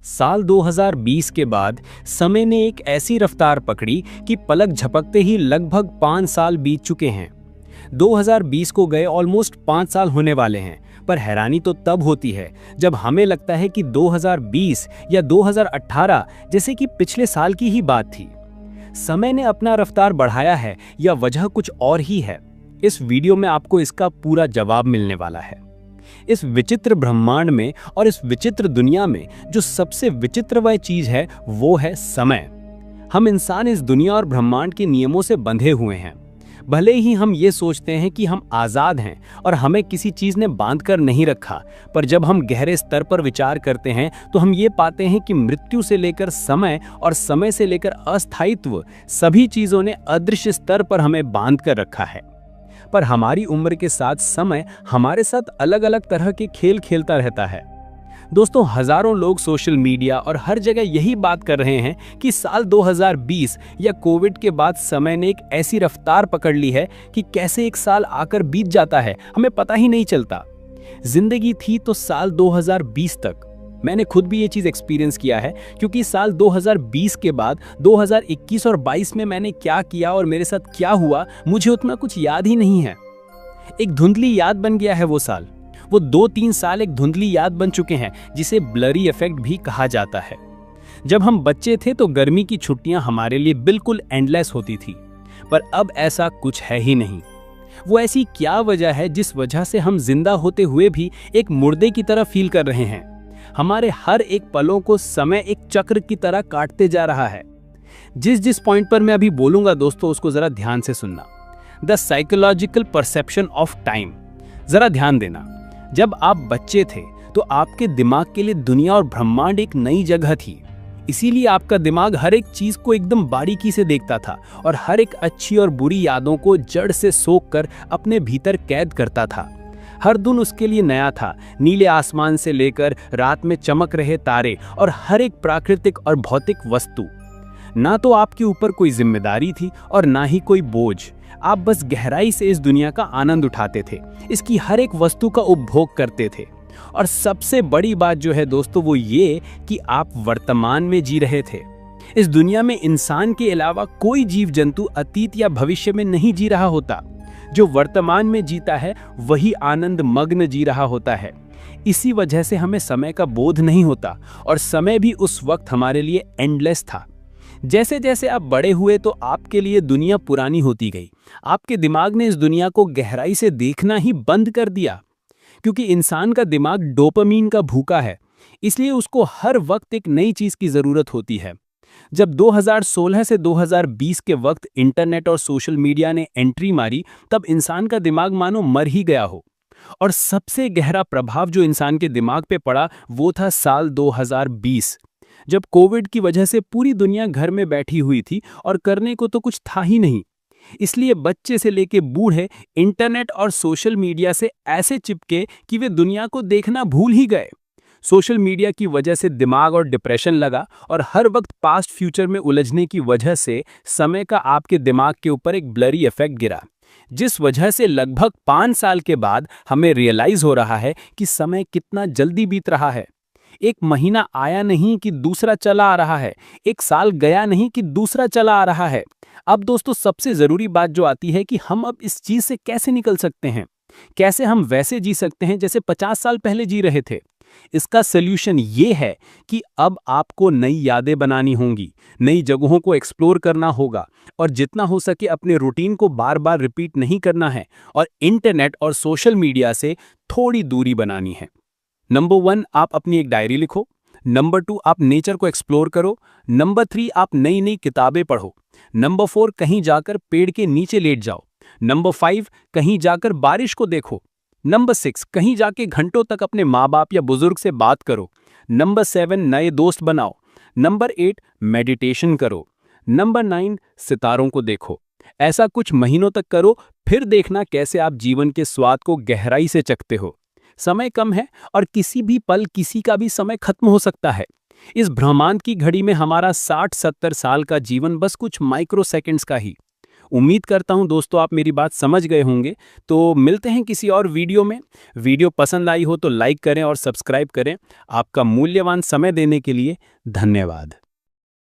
साल 2020 के बाद समय ने एक ऐसी रफ्तार पकड़ी कि पलक झपकते ही लगभग 5 साल बीत चुके हैं। 2020 को गए ऑलमोस्ट 5 साल होने वाले हैं, पर हैरानी तो तब होती है जब हमें लगता है कि 2020 या 2018 जैसे कि पिछले साल की ही बात थी। समय ने अपना रफ्तार बढ़ाया है या वजह कुछ और ही है? इस वीडियो में आपको इसका पूरा जवाब मिलने वाला है। इस विचित्र ब्रह्मांड में और इस विचित्र दुनिया में जो सबसे विचित्र वह चीज है वो है समय। हम इंसान इस दुनिया और ब्रह्मांड के नियमों से बंधे हुए हैं। भले ही हम ये सोचते हैं कि हम आजाद हैं और हमें किसी चीज ने बांध कर नहीं रखा, पर जब हम गहरे स्तर पर विचार करते हैं तो हम ये पाते हैं कि मृत्यु से लेकर समय और समय से लेकर अस्थायित्व, सभी चीजों ने अदृश्य स्तर पर हमें बांध कर रखा है। पर हमारी उम्र के साथ समय हमारे साथ अलग अलग तरह के खेल खेलता रहता है। दोस्तों, हजारों लोग सोशल मीडिया और हर जगह यही बात कर रहे हैं कि साल 2020 या कोविड के बाद समय ने एक ऐसी रफ्तार पकड़ ली है कि कैसे एक साल आकर बीत जाता है हमें पता ही नहीं चलता। जिंदगी थी तो साल 2020 तक। मैंने खुद भी ये चीज एक्सपीरियंस किया है, क्योंकि साल 2020 के बाद 2021 और 22 में मैंने क्या किया और मेरे साथ क्या हुआ मुझे उतना कुछ याद ही नहीं है। एक धुंधली याद बन गया है वो साल। वो 2-3 साल एक धुंधली याद बन चुके हैं, जिसे ब्लरी इफेक्ट भी कहा जाता है। जब हम बच्चे थे तो गर्मी की छुट्टियां हमारे लिए बिल्कुल एंडलेस होती थी, पर अब ऐसा कुछ है ही नहीं। वो ऐसी क्या वजह है जिस वजह से हम जिंदा होते हुए भी एक मुर्दे की तरह फील कर रहे हैं? हमारे हर एक पलों को समय एक चक्र की तरह काटते जा रहा है। जिस पॉइंट पर मैं अभी बोलूंगा दोस्तों, उसको जरा ध्यान से सुनना। The psychological perception of time. जरा ध्यान देना। जब आप बच्चे थे तो आपके दिमाग के लिए दुनिया और ब्रह्मांड एक नई जगह थी। इसीलिए आपका दिमाग हर एक चीज को एकदम बारीकी से देखता था और हर एक अच्छी और बुरी यादों को जड़ से सोख कर अपने भीतर कैद करता था। हर दिन उसके लिए नया था, नीले आसमान से लेकर रात में चमक रहे तारे और हर एक प्राकृतिक और भौतिक वस्तु। ना तो आपके ऊपर कोई जिम्मेदारी थी और ना ही कोई बोझ। आप बस गहराई से इस दुनिया का आनंद उठाते थे, इसकी हर एक वस्तु का उपभोग करते थे। और सबसे बड़ी बात जो है दोस्तों, वो ये कि आप वर्तमान में जी रहे थे। इस दुनिया में इंसान के अलावा कोई जीव जंतु अतीत या भविष्य में नहीं जी रहा होता। जो वर्तमान में जीता है वही आनंद मग्न जी रहा होता है। इसी वजह से हमें समय का बोध नहीं होता और समय भी उस वक्त हमारे लिए एंडलेस था। जैसे जैसे आप बड़े हुए तो आपके लिए दुनिया पुरानी होती गई। आपके दिमाग ने इस दुनिया को गहराई से देखना ही बंद कर दिया, क्योंकि इंसान का दिमाग डोपामीन का भूखा है, इसलिए उसको हर वक्त एक नई चीज की जरूरत होती है। जब 2016 से 2020 के वक्त इंटरनेट और सोशल मीडिया ने एंट्री मारी, तब इंसान का दिमाग मानो मर ही गया हो। और सबसे गहरा प्रभाव जो इंसान के दिमाग पे पड़ा वो था साल 2020, जब कोविड की वजह से पूरी दुनिया घर में बैठी हुई थी और करने को तो कुछ था ही नहीं। इसलिए बच्चे से लेके बूढ़े इंटरनेट और सोशल मीडिया से ऐसे चिपके कि वे दुनिया को देखना भूल ही गए। सोशल मीडिया की वजह से दिमाग और डिप्रेशन लगा और हर वक्त पास्ट फ्यूचर में उलझने की वजह से समय का आपके दिमाग के ऊपर एक ब्लरी इफेक्ट गिरा, जिस वजह से लगभग 5 साल के बाद हमें रियलाइज हो रहा है कि समय कितना जल्दी बीत रहा है। एक महीना आया नहीं कि दूसरा चला आ रहा है, एक साल गया नहीं कि दूसरा चला आ रहा है। अब दोस्तों, सबसे जरूरी बात जो आती है कि हम अब इस चीज से कैसे निकल सकते हैं, कैसे हम वैसे जी सकते हैं जैसे 50 साल पहले जी रहे थे। इसका सल्यूशन ये है कि अब आपको नई यादें बनानी होंगी, नई जगहों को एक्सप्लोर करना होगा और जितना हो सके अपने रूटीन को बार बार रिपीट नहीं करना है और इंटरनेट और सोशल मीडिया से थोड़ी दूरी बनानी है। नंबर 1, आप अपनी एक डायरी लिखो। नंबर 2, आप नेचर को एक्सप्लोर करो। नंबर 3, आप नई नई किताबें पढ़ो। नंबर 4, कहीं जाकर पेड़ के नीचे लेट जाओ। नंबर 5, कहीं जाकर बारिश को देखो। नंबर 6, कहीं जाके घंटों तक अपने माँ बाप या बुजुर्ग से बात करो। नंबर 7, नए दोस्त बनाओ। नंबर 8, मेडिटेशन करो। नंबर 9, सितारों को देखो। ऐसा कुछ महीनों तक करो, फिर देखना कैसे आप जीवन के स्वाद को गहराई से चखते हो। समय कम है और किसी भी पल किसी का भी समय खत्म हो सकता है। इस ब्रह्मांड की घड़ी में हमारा 60-70 साल का जीवन बस कुछ माइक्रो सेकंड्स का ही। उम्मीद करता हूं दोस्तों आप मेरी बात समझ गए होंगे। तो मिलते हैं किसी और वीडियो में। वीडियो पसंद आई हो तो लाइक करें और सब्सक्राइब करें। आपका मूल्यवान समय देने के लिए धन्यवाद।